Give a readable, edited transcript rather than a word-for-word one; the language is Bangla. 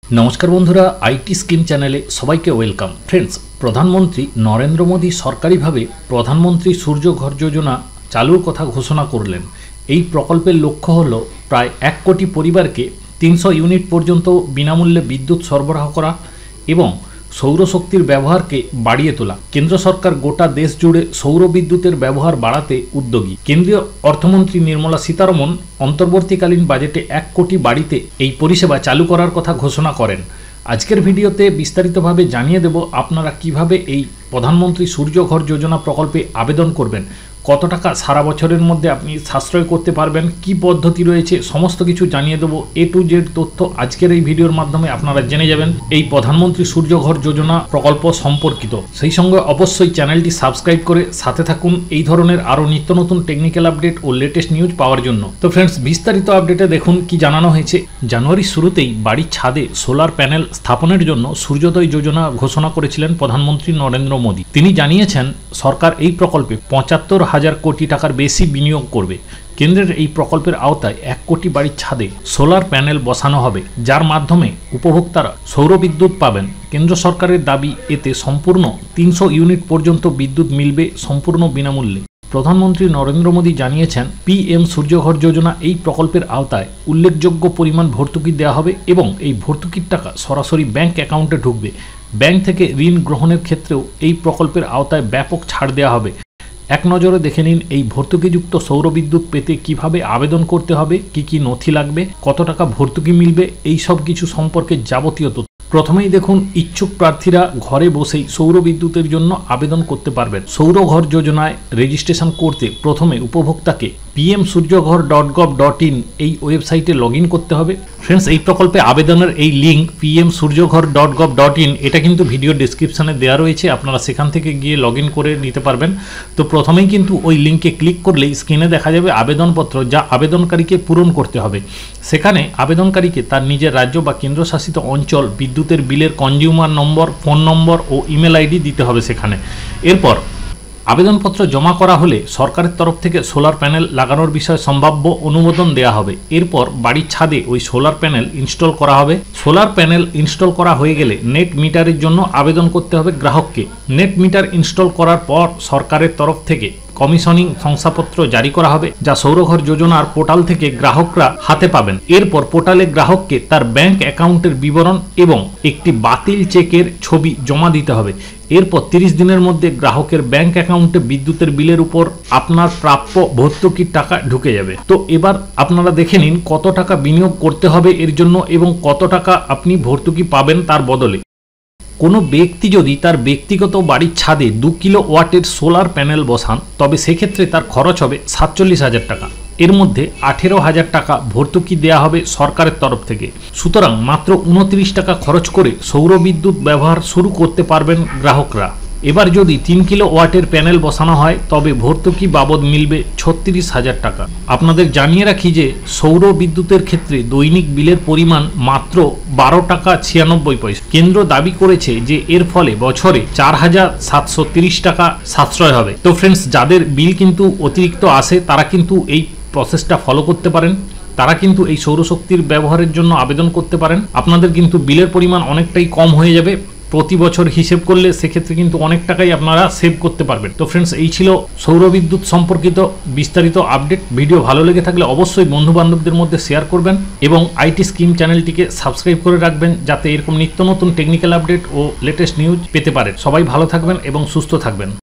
नमस्कार बंधुरा आईटी स्कीम चैनेले सबाइके वेलकाम। फ्रेंड्स, प्रधानमंत्री नरेंद्र मोदी सरकारीभावे प्रधानमंत्री सूर्य घर योजना चालुर कथा घोषणा करलेन। এই প্রকল্পের লক্ষ্য হল প্রায় 1 কোটি পরিবারকে 300 ইউনিট পর্যন্ত বিনামূল্যে বিদ্যুৎ সরবরাহ করা এবং সৌরশক্তির ব্যবহারকে বাড়িয়ে তোলা। কেন্দ্র সরকার গোটা দেশ জুড়ে সৌর বিদ্যুতের ব্যবহার বাড়াতে উদ্যোগী। কেন্দ্রীয় অর্থমন্ত্রী নির্মলা সীতারমণ অন্তর্বর্তীকালীন বাজেটে 1 কোটি বাড়িতে এই পরিষেবা চালু করার কথা ঘোষণা করেন। আজকের ভিডিওতে বিস্তারিতভাবে জানিয়ে দেব আপনারা কিভাবে এই প্রধানমন্ত্রী সূর্য ঘর যোজনা প্রকল্পে আবেদন করবেন, কত টাকা সারা বছরের মধ্যে আপনি সাশ্রয় করতে পারবেন, কি পদ্ধতি রয়েছে, সমস্ত কিছু জানিয়ে দেব। A to Z তথ্য আজকের এই ভিডিওর মাধ্যমে আপনারা জেনে যাবেন এই প্রধানমন্ত্রী সূর্য ঘর যোজনা প্রকল্প সম্পর্কিত। সেই সঙ্গে অবশ্যই চ্যানেলটি সাবস্ক্রাইব করে সাথে থাকুন এই ধরনের আরও নিত্য নতুন টেকনিক্যাল আপডেট ও লেটেস্ট নিউজ পাওয়ার জন্য। তো ফ্রেন্ডস, বিস্তারিত আপডেটে দেখুন কি জানানো হয়েছে। জানুয়ারির শুরুতেই বাড়ির ছাদে সোলার প্যানেল স্থাপনের জন্য সূর্যোদয় যোজনা ঘোষণা করেছিলেন প্রধানমন্ত্রী নরেন্দ্র মোদী। তিনি জানিয়েছেন সরকার এই প্রকল্পে ৭৫,০০০ কোটি টাকার বেশি বিনিয়োগ করবে। কেন্দ্রের এই প্রকল্পের আওতায় 1 কোটি বাড়ির ছাদে সোলার প্যানেল বসানো হবে, যার মাধ্যমে উপভোক্তারা সৌর বিদ্যুৎ পাবেন। কেন্দ্র সরকারের দাবি এতে সম্পূর্ণ 300 ইউনিট পর্যন্ত বিদ্যুৎ মিলবে সম্পূর্ণ বিনামূল্যে। প্রধানমন্ত্রী নরেন্দ্র মোদী জানিয়েছেন PM সূর্যঘর যোজনা এই প্রকল্পের আওতায় উল্লেখযোগ্য পরিমাণ ভর্তুকি দেওয়া হবে এবং এই ভর্তুকির টাকা সরাসরি ব্যাংক অ্যাকাউন্টে ঢুকবে। ব্যাংক থেকে ঋণ গ্রহণের ক্ষেত্রেও এই প্রকল্পের আওতায় ব্যাপক ছাড় দেওয়া হবে। এক নজরে দেখে নিন এই ভর্তুকিযুক্ত সৌর বিদ্যুৎ পেতে কিভাবে আবেদন করতে হবে, কি কি নথি লাগবে, কত টাকা ভর্তুকি মিলবে, এই সব কিছু সম্পর্কে যাবতীয় তথ্য। প্রথমেই দেখুন, ইচ্ছুক প্রার্থীরা ঘরে বসেই সৌর বিদ্যুতের জন্য আবেদন করতে পারবেন। সৌর ঘর যোজনায় রেজিস্ট্রেশন করতে প্রথমে উপভোক্তাকে pmsurjoghar.gov.in এই ওয়েবসাইটে লগ ইন করতে হবে। ফ্রেন্ডস, এই প্রকল্পে আবেদনের এই লিঙ্ক pmsurjoghar.gov.in এটা কিন্তু ভিডিও ডেসক্রিপশনে দেওয়া রয়েছে, আপনারা সেখান থেকে গিয়ে লগ ইন করে নিতে পারবেন। তো প্রথমেই কিন্তু ওই লিঙ্কে ক্লিক করলেই স্ক্রিনে দেখা যাবে আবেদনপত্র, যা আবেদনকারীকে পূরণ করতে হবে। সেখানে আবেদনকারীকে তার নিজের রাজ্য বা কেন্দ্রশাসিত অঞ্চল বিদ্যুতের বিলের কনজিউমার নম্বর, ফোন নম্বর ও ইমেল আইডি দিতে হবে সেখানে। এরপর আবেদনপত্র জমা করা হলে সরকারের তরফ থেকে সোলার প্যানেল লাগানোর বিষয়ে সম্ভাব্য অনুমোদন দেওয়া হবে। এরপর বাড়ির ছাদে ওই সোলার প্যানেল ইনস্টল করা হবে। সোলার প্যানেল ইনস্টল করা হয়ে গেলে নেট মিটারের জন্য আবেদন করতে হবে গ্রাহককে। নেট মিটার ইনস্টল করার পর সরকারের তরফ থেকে কমিশনিং শংসাপত্র জারি করা হবে, যা সৌরঘর যোজনার পোর্টাল থেকে গ্রাহকরা হাতে পাবেন। এরপর পোর্টালে গ্রাহককে তার ব্যাংক অ্যাকাউন্টের বিবরণ এবং একটি বাতিল চেকের ছবি জমা দিতে হবে। এরপর 30 দিনের মধ্যে গ্রাহকের ব্যাংক অ্যাকাউন্টে বিদ্যুতের বিলের উপর আপনার প্রাপ্য ভর্তুকির টাকা ঢুকে যাবে। তো এবার আপনারা দেখে নিন কত টাকা বিনিয়োগ করতে হবে এর জন্য এবং কত টাকা আপনি ভর্তুকি পাবেন তার বদলে। কোনো ব্যক্তি যদি তার ব্যক্তিগত বাড়ির ছাদে 2 কিলোওয়াটের সোলার প্যানেল বসান, তবে সেক্ষেত্রে তার খরচ হবে 47,000 টাকা। এর মধ্যে 18,000 টাকা ভর্তুকি দেওয়া হবে সরকারের তরফ থেকে। সুতরাং মাত্র 29 টাকা খরচ করে সৌর বিদ্যুৎ ব্যবহার শুরু করতে পারবেন গ্রাহকরা। এবার যদি 3 কিলোওয়াটের প্যানেল বসানো হয় তবে ভর্তুকি বাবদ মিলবে 36,000 টাকা। আপনাদের জানিয়ে রাখি যে সৌর বিদ্যুতের ক্ষেত্রে দৈনিক বিলের পরিমাণ মাত্র 12 টাকা 96 পয়সা। কেন্দ্র দাবি করেছে যে এর ফলে বছরে 4,730 টাকা সাশ্রয় হবে। তো ফ্রেন্ডস, যাদের বিল কিন্তু অতিরিক্ত আসে তারা কিন্তু এই প্রসেসটা ফলো করতে পারেন। তারা কিন্তু এই সৌরশক্তির ব্যবহারের জন্য আবেদন করতে পারেন। আপনাদের কিন্তু বিলের পরিমাণ অনেকটাই কম হয়ে যাবে। প্রতি বছর হিসেব করলে সেক্ষেত্রে কিন্তু অনেক টাকাই আপনারা সেভ করতে পারবেন। তো ফ্রেন্ডস, এই ছিল সৌরবিদ্যুৎ সম্পর্কিত বিস্তারিত আপডেট। ভিডিও ভালো লেগে থাকলে অবশ্যই বন্ধু বান্ধবদের মধ্যে শেয়ার করবেন এবং আইটি স্কিম চ্যানেলটিকে সাবস্ক্রাইব করে রাখবেন, যাতে এরকম নিত্য নতুন টেকনিক্যাল আপডেট ও লেটেস্ট নিউজ পেতে পারেন। সবাই ভালো থাকবেন এবং সুস্থ থাকবেন।